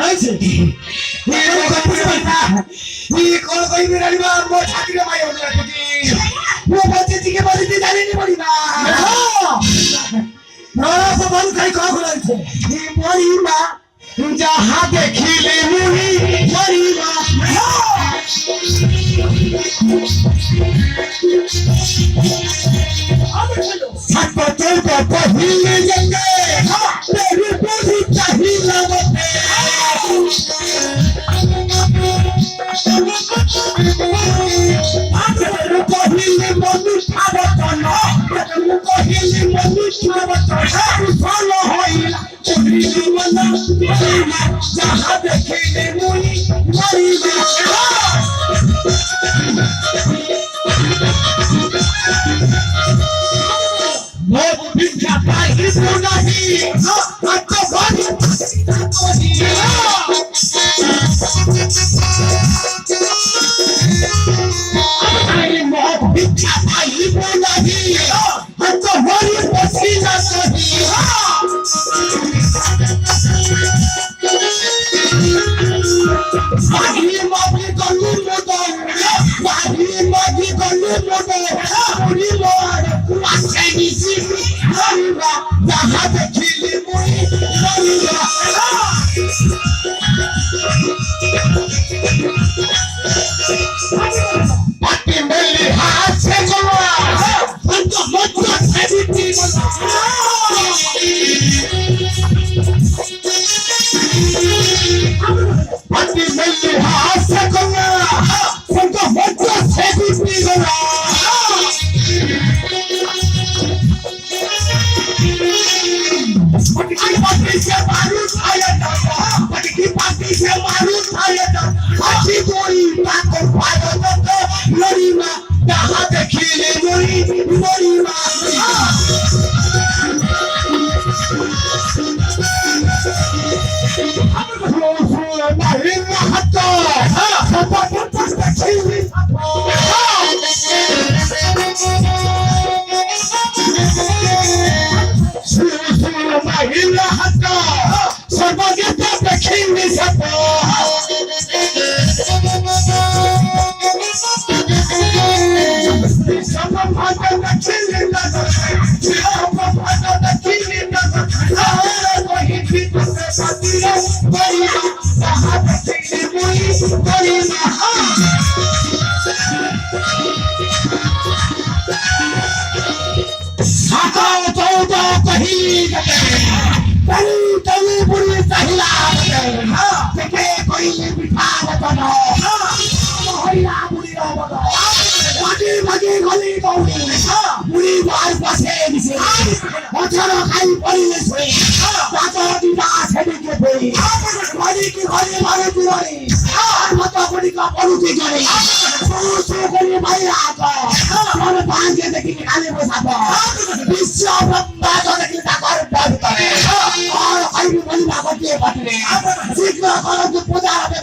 আছে কি কোন কই বিরালিবা মো ঠাকুরে মাই ওনা কুটি মো বাচ্চা দিকে বলিতে জানিনি বলি না না বাবা কাই কা বলছে মরি মা যাহা দেখিলে মুনি মরি মা সাতপতের বাবা হিলে যেতে তেরি বুঝি চাহিলা বতে আজের কহিলে মনু ছাবতন কহিলে মনু ছাবতন ভালো হইলা চুরি জীবন মরিমা যাহা দেখিলে মুনি মরিমা Mob Vinca Pai Hipunahi Atto Bani Atto Mob Vinca Pai Hipunahi Atto Bani Pasina Sahi Mahi Mobi Kalu Modo Mahi Mobi Kalu Modo Muri Moar Masayisi Mariba Jaha dekhile mui Mariba Pati meli haase gola Anto motto sebiti gola Pati meli haase gola Anto motto sebiti gola Pati se maru saya dada pati se maru saya dada Aji boi takor pada dada Lorima jaha dekhile mori Lorima Rasul mahir hatta Sapa kertas dekhile Mahila hatta sarvagata dekhine sapa sama bhata dekhine nazar sama bhata dekhine nazar wahi bhitu se patira bari jaha dekhine mui bari na Sakau tauda kahi Tali tali buri tahila Teke koi bithara bano Mahila buri bano Magi magi goli gauri Buri bar pase bise Achara khai pari se Bato dina chedi ke pei Magi ki goli mare purani Mata buri ka paruti gari Soso kari mai aata Mane pange dekhi khale bosata Bisya brahma dekhi takar bhutare और आई भी बड़ी बात है बात रे सीखना करो जो पूजा है